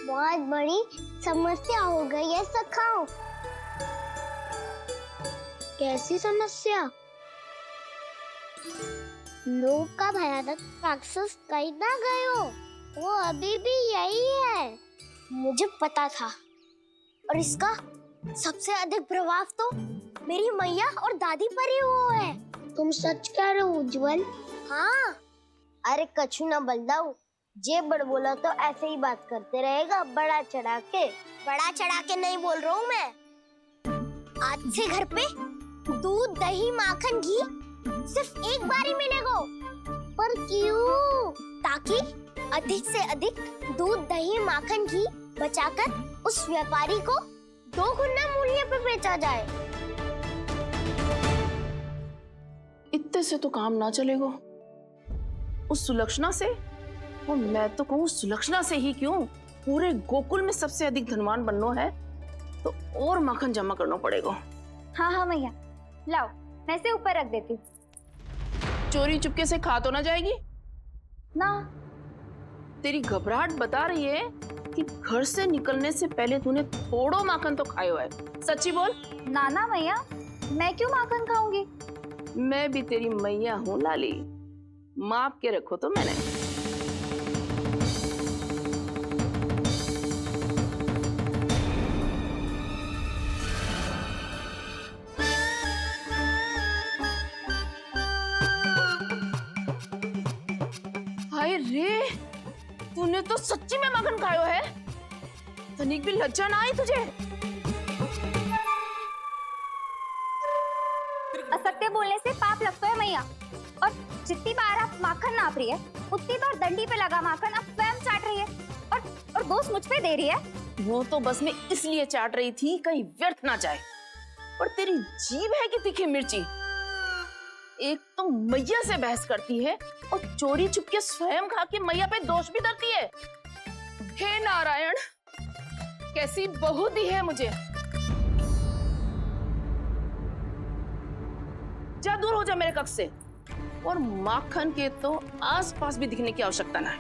बहुत बड़ी समस्या हो गई है सखाओ। कैसी समस्या? लोग का भयानक राक्षस कहीं ना गए हो, वो अभी भी यही है। मुझे पता था, और इसका सबसे अधिक प्रभाव तो मेरी मैया और दादी पर ही हुआ है। तुम सच कह रहे हो उज्जवल? हाँ। अरे कछु ना बलदाऊ, जे बड़ बोला तो ऐसे ही बात करते रहेगा बड़ा चढ़ा के। बड़ा चढ़ा के नहीं बोल रहा हूँ मैं। आज से घर पे दूध दही माखन घी सिर्फ एक बार ही मिलेगा। पर क्यों? ताकि अधिक से अधिक दूध दही माखन घी बचाकर उस व्यापारी को 2 गुना मूल्य पे बेचा जाए। इतने से तो काम ना चलेगा। उस सुलक्षणा से, और मैं तो कहूँ सुलक्षणा से ही क्यों, पूरे गोकुल में सबसे अधिक धनवान बनना है तो और माखन जमा करना पड़ेगा। हाँ हाँ मैया, लाओ मैं इसे ऊपर रख देती हूँ। चोरी चुपके से खा तो ना जाएगी ना? तेरी घबराहट बता रही है कि घर से निकलने से पहले तूने थोड़ो माखन तो खायो है। सच्ची बोल। ना ना मैया, मैं क्यों माखन खाऊंगी? मैं भी तेरी मैया हूँ लाली, माप के रखो तो मैंने। हाय रे, तूने तो सच्ची में माखन खायो है। तनिक भी लज्जा ना आई तुझे? असत्य बोलने से पाप लगता है मैया, और जितनी बार आप माखन नाप रही है उतनी बार डंडी पे लगा माखन आप स्वयं चाट रही है, और दोष मुझ पे दे रही है। वो तो बस मैं इसलिए चाट रही थी कहीं व्यर्थ ना जाए। और तेरी जीभ है कि तीखी मिर्ची। एक तो मैया से बहस करती है और चोरी चुपके स्वयं खा के मैया पे दोष भी धरती है। हे नारायण, कैसी बहू दी है मुझे। जा दूर हो जा मेरे कक्ष से, और माखन के तो आसपास भी दिखने की आवश्यकता ना है।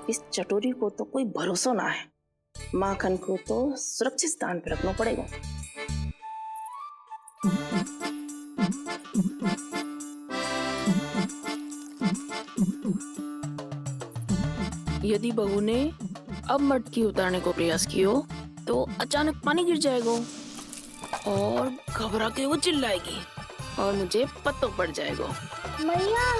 इस चटोरी को तो कोई भरोसा ना है। माखन को तो सुरक्षित स्थान पर रखना पड़ेगा। यदि बहू ने अब मटकी उतारने को प्रयास किया तो अचानक पानी गिर जाएगा और घबरा के वो चिल्लाएगी और मुझे पता पड़ जाएगा। मैया,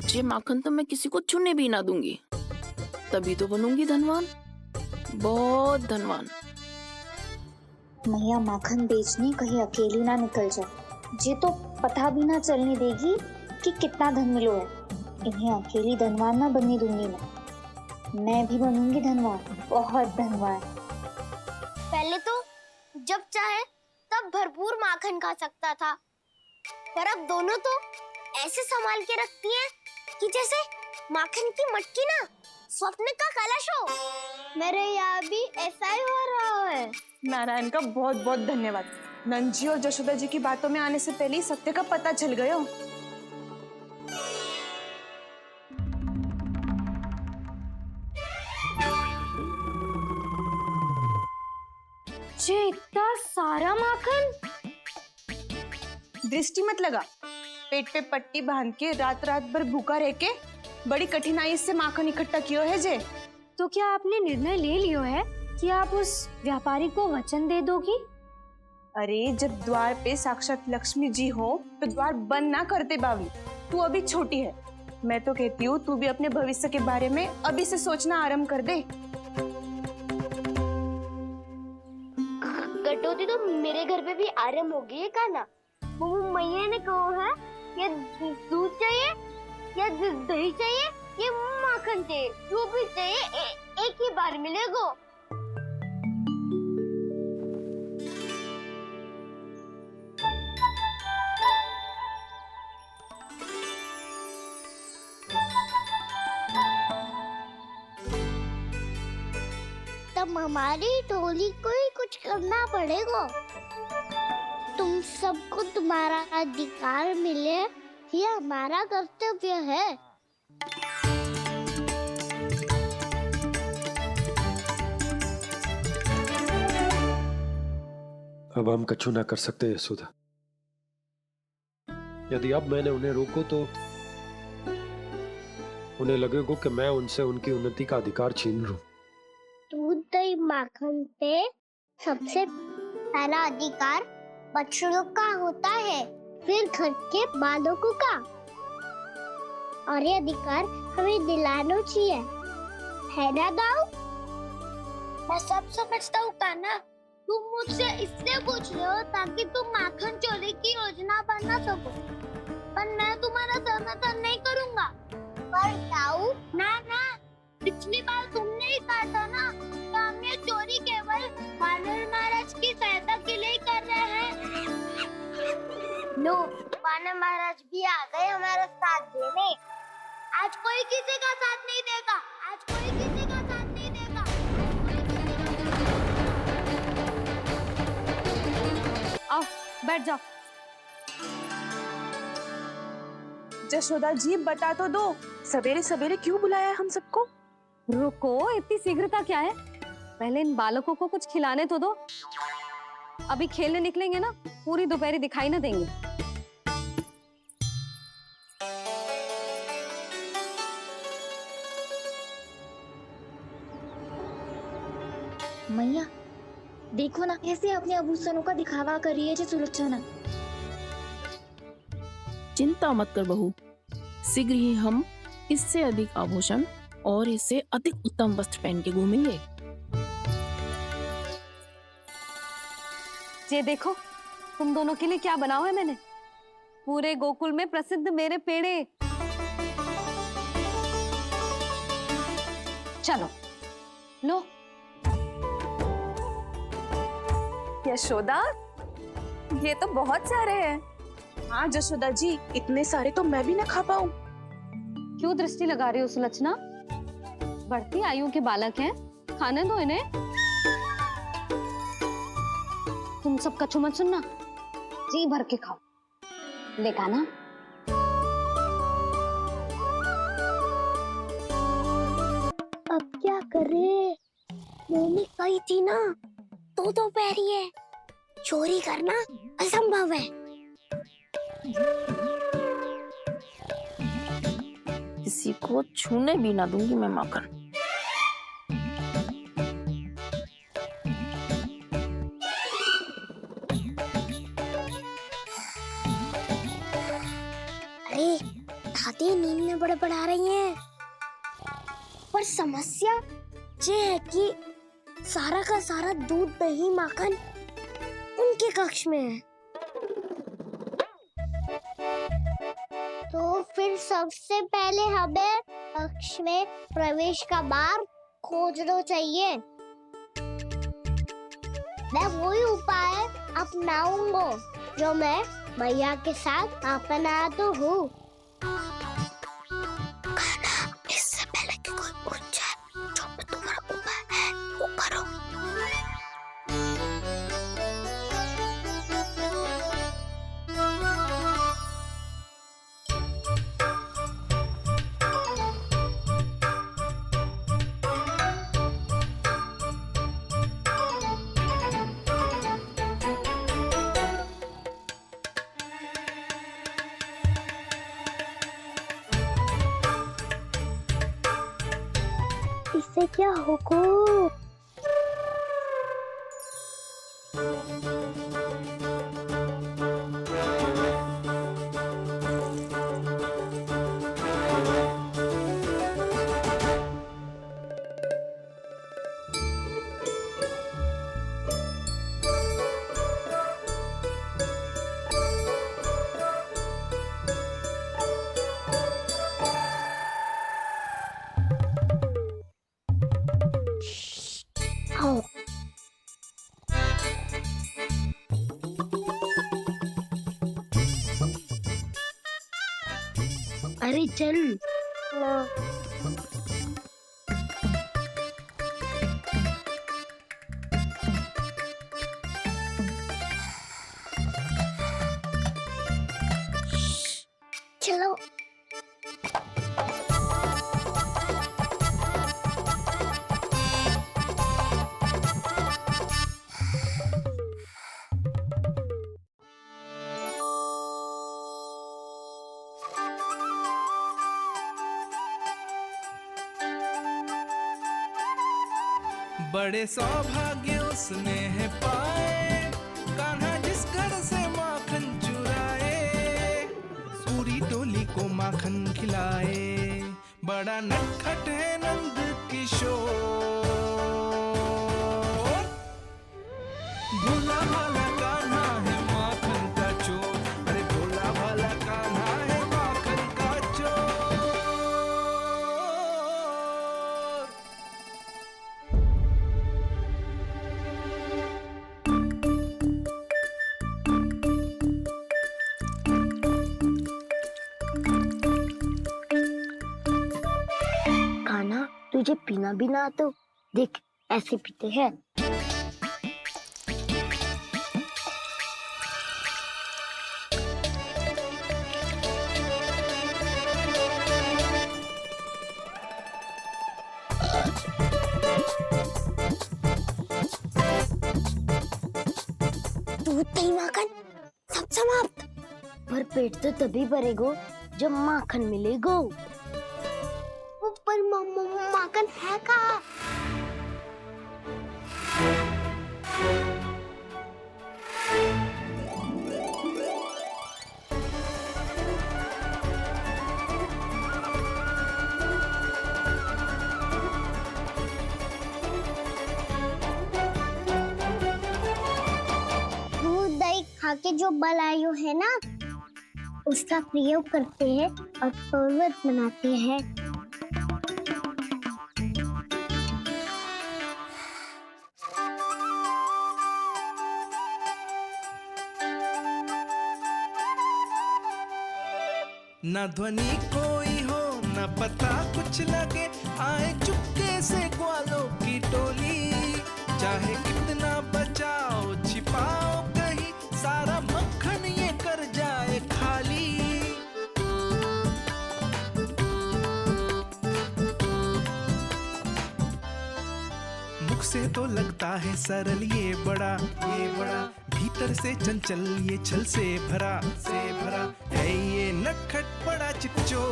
ये माखन तो मैं किसी को छूने भी ना दूंगी, तभी तो बनूंगी धनवान, बहुत धनवान। मैया माखन बेचने कहीं अकेली ना निकल जाए। जी तो पता भी ना चलने देगी कि कितना धन मिलो है। इन्हें अकेली धनवान ना बनने दूंगी मैं भी बनूंगी धनवान, बहुत धनवान। पहले तो जब चाहे तब भरपूर माखन खा सकता था, पर अब दोनों तो ऐसे संभाल के रखती हैं कि जैसे माखन की मटकी ना स्वप्न का कलश हो। मेरे यहाँ भी ऐसा ही हो रहा है। नारायण का बहुत बहुत धन्यवाद। नंजी और जशोदा जी की बातों में आने से पहले ही सत्य का पता चल गया। जी इतना सारा माखन? दृष्टि मत लगा। पेट पे पट्टी बांध के रात रात भर भूखा रह के बड़ी कठिनाई से माखन इकट्ठा किया है जे। तो क्या आपने निर्णय ले लियो है कि आप उस व्यापारी को वचन दे दोगी? अरे जब द्वार पे साक्षात लक्ष्मी जी हो तो द्वार बंद ना करते बावली। तू अभी छोटी है। मैं तो कहती हूँ तू भी अपने भविष्य के बारे में अभी से सोचना आरंभ कर दे। कटौती तो मेरे घर पे भी आरंभ हो गई है का ना। वो मैया ने कहा है ये दूध चाहिए या दही चाहिए, ये माखन चाहिए, जो भी चाहिए एक ही बार मिलेगा। अब हमारी टोली को ही कुछ करना पड़ेगा। तुम सबको तुम्हारा अधिकार मिले, ये हमारा कर्तव्य है। अब हम कछु ना कर सकते यशोदा। यदि अब मैंने उन्हें रोको तो उन्हें लगेगा कि मैं उनसे उनकी उन्नति का अधिकार छीन लूं। दूध दही माखन पे सबसे पहला अधिकार बच्चों का होता है, फिर घर के बालकों का। और ये अधिकार हमें दिलाना चाहिए, है ना दाऊ? मैं सब समझता हूँ कान्हा, तुम मुझसे इसलिए पूछ रहे हो ताकि तुम माखन चोरी की योजना बना सको, पर मैं तुम्हारा समर्थन नहीं करूँगा। पर दाऊ, ना ना, पिछली बार तुमने ही कहा था ना कि हम ये चोरी केवल वानर महाराज की सहायता के लिए कर रहे हैं। लो, वानर महाराज भी आ गए हमारा साथ देने। आज कोई किसी का साथ नहीं देगा, आज कोई किसी का साथ नहीं देगा। आओ बैठ जाओ। जशोदा जी बता तो दो, सवेरे सवेरे क्यों बुलाया है हम सबको? रुको, इतनी शीघ्रता क्या है? पहले इन बालकों को कुछ खिलाने तो दो। अभी खेलने निकलेंगे ना, पूरी दोपहरी दिखाई ना देंगे। मैया देखो ना कैसे अपने आभूषणों का दिखावा कर रही है जी सुलोचना। चिंता मत कर बहू, शीघ्र ही हम इससे अधिक आभूषण और इससे अधिक उत्तम वस्त्र पहन के घूमेंगे। ये देखो, तुम दोनों के लिए क्या बनाओ है मैंने। पूरे गोकुल में प्रसिद्ध मेरे पेड़े। चलो लो। यशोदा, ये तो बहुत सारे हैं। हाँ जशोदा जी, इतने सारे तो मैं भी ना खा पाऊं। क्यों दृष्टि लगा रही हो सुलक्षणा? बढ़ती आयु के बालक हैं, खाने दो इन्हें। तुम सब कछु मत सुनना, जी भर के खाओ। देखा ना? अब क्या करे? मम्मी कही थी ना, तो दोपहरी है, चोरी करना असंभव है। किसी को छूने भी ना दूंगी मैं माखन। अरे दादी नींद में बड़बड़ा रही हैं। पर समस्या ये है कि सारा का सारा दूध दही माखन उनके कक्ष में है। तो फिर सबसे पहले हमें कक्ष में प्रवेश का मार्ग खोजना चाहिए। मैं वही उपाय अपनाऊंगा जो मैं मैया के साथ अपना तो हूँ। इससे पहले कि कोई पूछ जाए, जो भी तुम्हारा उपाय है वो करो। इससे क्या होगा? आओ। अरे चल ना। चलो। बड़े सौभाग्य उसने है पाए, कान्हा जिस घर से माखन चुराए, पूरी टोली को माखन खिलाए। बड़ा नटखट है नंद किशोर, भोला भाला कान्हा है माखन का चोर। अरे भोला भाला कान्हा है माखन का चोर। कान्हा, तुझे पीना भी ना तो देख, ऐसे पीते हैं। दूध दही माखन सब समाप्त। पर पेट तो तभी भरेगो जब माखन मिलेगो। पर माखन है कहाँ? दूध दही खा के जो बल आयु है ना, उसका प्रयोग करते हैं और पर्वत बनाते हैं। न ध्वनि कोई हो न पता कुछ लगे, आए चुपके से ग्वालों की टोली। चाहे कितना बचाओ छिपाओ कहीं, सारा मक्खन ये कर जाए खाली। मुख से तो लगता है सरल ये बड़ा भीतर से चंचल ये छल से भरा है ये नटखट बड़ा चिच्चोर।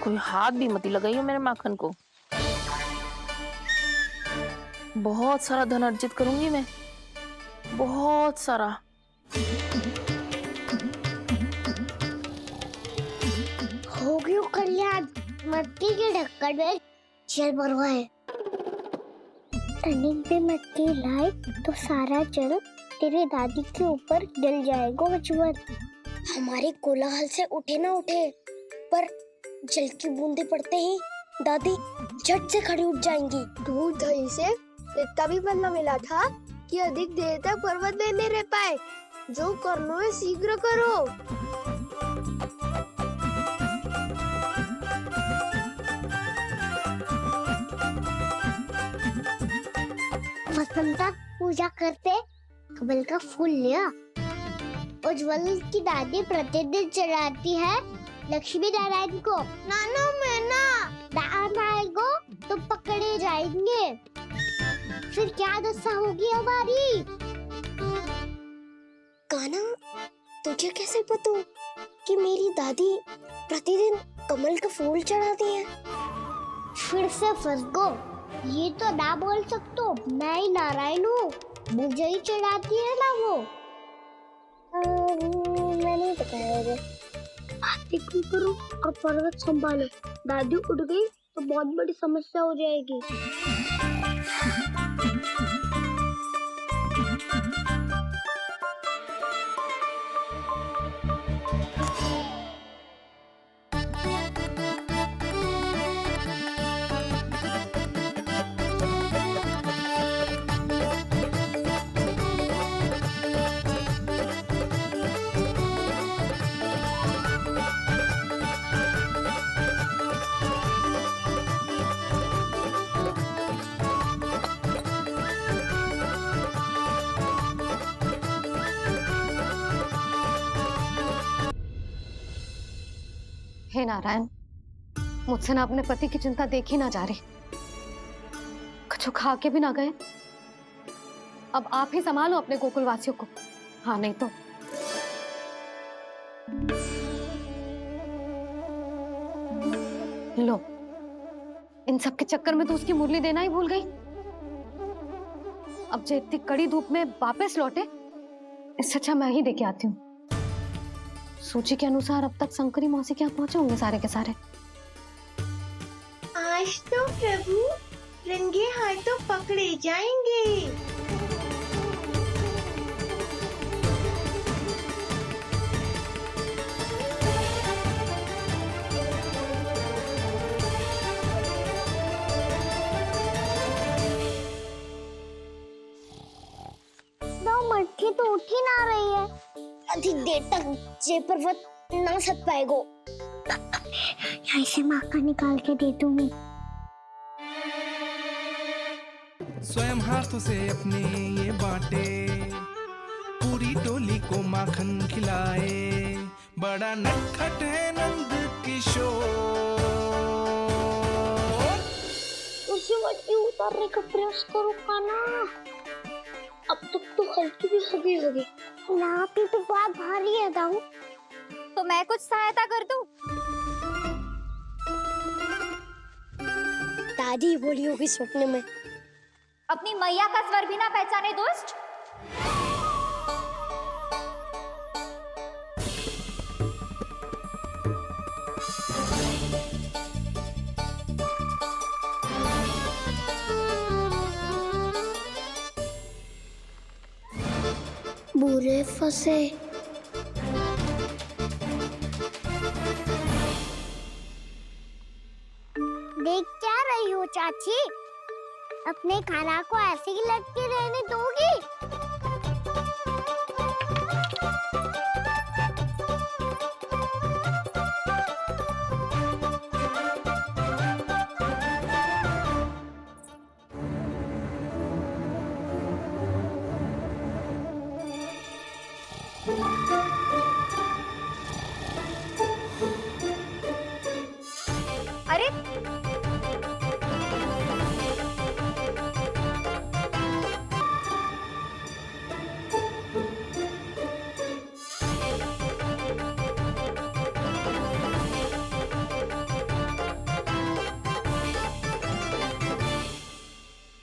कोई हाथ भी मत लगाइए मेरे माखन को। बहुत सारा धन अर्जित करूंगी मैं, बहुत सारा। हो गयो कल्याण, मट्टी के ढक्कन में जल भरवा है। टर्निंग पे मट्टी लाए तो सारा जल तेरे दादी के ऊपर डल जाएगा बचवन। हमारे कोलाहल से उठे ना उठे, पर जल की बूंदे पड़ते ही दादी झट से खड़ी उठ जाएंगी। दूध दही से इतना भी बदला मिला था कि अधिक देर तक पर्वत में नहीं रह पाए। जो करना है शीघ्र करो। वसंता पूजा करते कमल का फूल लिया। उज्ज्वल की दादी प्रतिदिन चढ़ाती है लक्ष्मी नारायण को। नाना मैं ना दान आएगो तो पकड़े जाएंगे, फिर क्या दशा होगी हमारी? कान्हा, तुझे कैसे पता कि मेरी दादी प्रतिदिन कमल का फूल चढ़ाती है? फिर से फंस गो। ये तो ना बोल सकतो, मैं ही नारायण हूँ, मुझे ही चढ़ाती है ना वो। मैं नहीं बताया रे। आरती क्यों करो और पर्वत संभालो। दादी उठ गई तो बहुत बड़ी समस्या हो जाएगी। हे नारायण, मुझसे ना अपने पति की चिंता देखी ना जा रही, कुछ खा के भी ना गए। अब आप ही संभालो अपने गोकुल वासियों को, हाँ नहीं तो। लो, इन सब के चक्कर में तो उसकी मुरली देना ही भूल गई। अब जो इतनी कड़ी धूप में वापस लौटे, इससे अच्छा मैं ही देके आती हूँ। सूची के अनुसार अब तक शंकरी मौसी के यहाँ पहुंचे होंगे सारे के सारे। आज तो प्रभु रंगे हाथों पकड़े जाएंगे। मटकी तो उठ ही ना रही है। अधिक देर तक जय पर्वत ना सक पाएगो। यहाँ से माखन निकाल के दे दूंगी। स्वयं हाथों से अपने ये बांटे, पूरी टोली को माखन खिलाए, बड़ा नटखट है नंद किशोर। उसे मटकी उतारने का प्रयास करो कान्हा। अब तक तो हल्की भी होगी लाठी तो बहुत भारी है दाऊ। तो मैं कुछ सहायता कर दूं? दादी बोली होगी सपने में। अपनी मैया का स्वर भी ना पहचाने दुष्ट। बुरे फंसे। देख क्या रही हो चाची? अपने खाना को ऐसे ही लटके रहने दोगी? अरे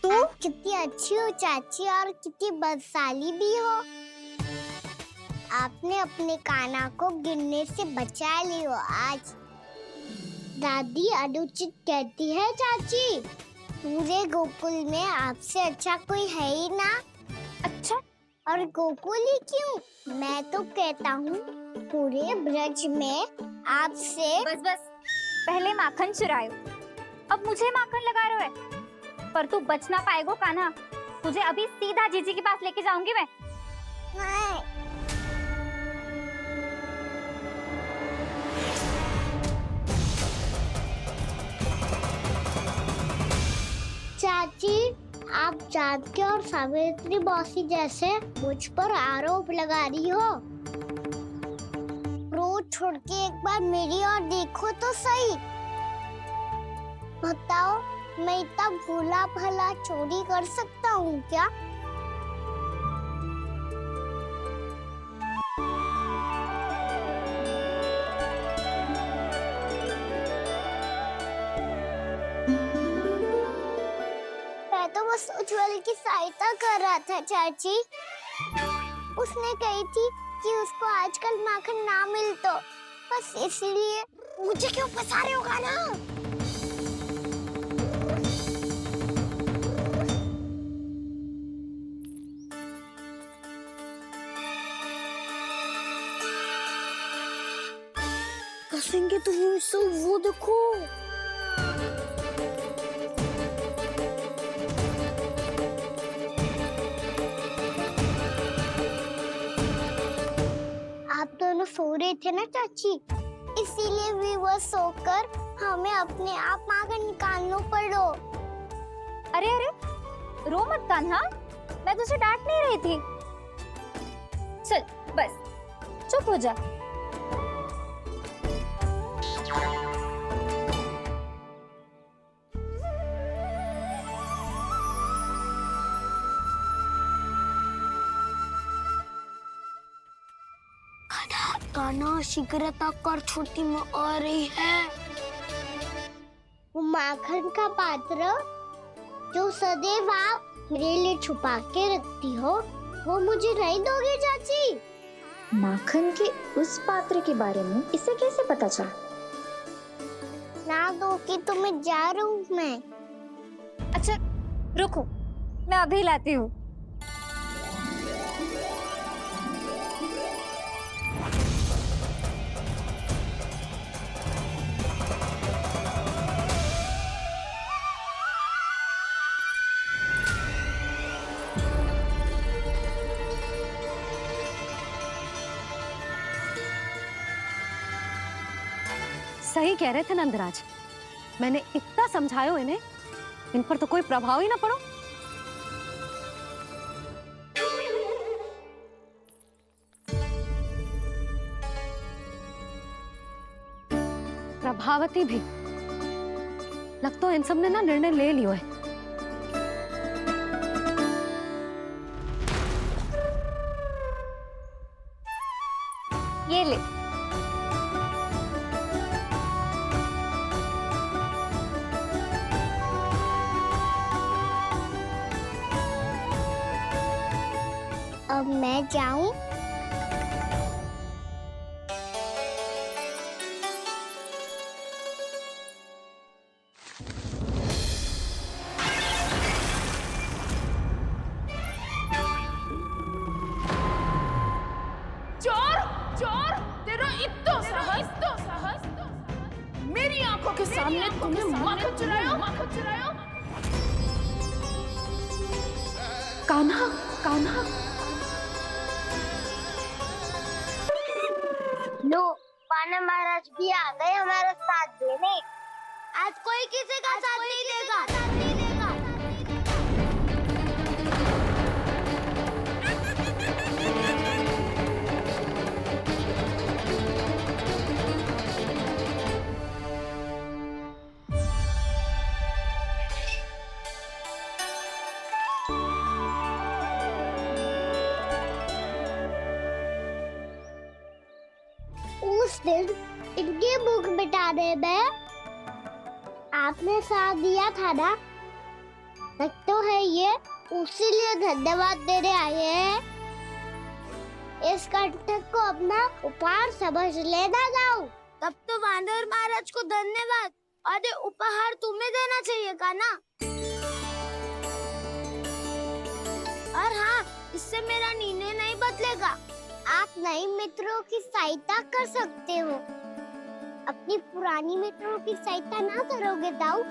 तुम कितनी अच्छी हो चाची और कितनी बदसाली भी हो। आपने अपने काना को गिरने से बचा ली हो आज। दादी अनुचित कहती है चाची, पूरे गोकुल में आपसे अच्छा कोई है ही ना। अच्छा, और गोकुल ही क्यों, मैं तो कहता हूँ पूरे ब्रज में आपसे। बस बस, पहले माखन चुरायो, अब मुझे माखन लगा रहे हो। पर तू बच ना पाएगो कान्हा, तुझे अभी सीधा जीजी के पास लेके जाऊंगी मैं। नहीं। चाची, आप जानकी और सावित्री मौसी जैसे मुझ पर आरोप लगा रही हो। रोज छोड़ के एक बार मेरी ओर देखो तो सही। बताओ, मैं इतना भोला भला चोरी कर सकता हूँ क्या? मैं तो बस उज्जवल की सहायता कर रहा था चाची। उसने कही थी कि उसको आजकल माखन ना मिल तो बस इसलिए। मुझे क्यों फंसा रहे हो ना? कसेंगे तो वो देखो। आप दोनों सो रहे थे ना चाची, इसीलिए विवश सोकर हमें अपने आप माखन निकालना पड़ो। अरे अरे, रो मत कान्हा, मैं तुझे डांट नहीं रही थी। चल बस चुप हो जा। कान्हा शीघ्रता कर, छोटी माँ आ रही है। वो माखन का पात्र जो सदैव आप मेरे लिए छुपा के रखती हो, वो मुझे नहीं दोगे चाची? माखन के उस पात्र के बारे में इसे कैसे पता चला? ना दोगी तो मैं जा रहा हूँ मैं। अच्छा रुको, मैं अभी लाती हूँ। सही कह रहे थे नंदराज, मैंने इतना समझायो इन्हें, इन पर तो कोई प्रभाव ही ना पड़ो। प्रभावती भी लगता तो इन सब ने ना निर्णय ले लियो है। ये ले, अब मैं जाऊं? चोर चोर, तेरा इत्तो साहस, मेरी आंखों के सामने तुमने माखन चुरायो। कान्हा, कान्हा, लो, पाना महाराज भी आ गए हमारा साथ देने। आज कोई किसी का साथ नहीं देगा। उस दिन इनकी भूख मिटाने में आपने साथ दिया था ना, लगता है ये उसी लिए धन्यवाद देने आए हैं। इस कंटक को अपना उपहार समझ लेना जाओ। तब तो वानर महाराज को धन्यवाद और उपहार तुम्हें देना चाहिए का ना। और हाँ, इससे मेरा निर्णय नहीं बदलेगा। आप नए मित्रों की सहायता कर सकते हो। अपनी पुरानी मित्रों की सहायता ना करोगे दाऊ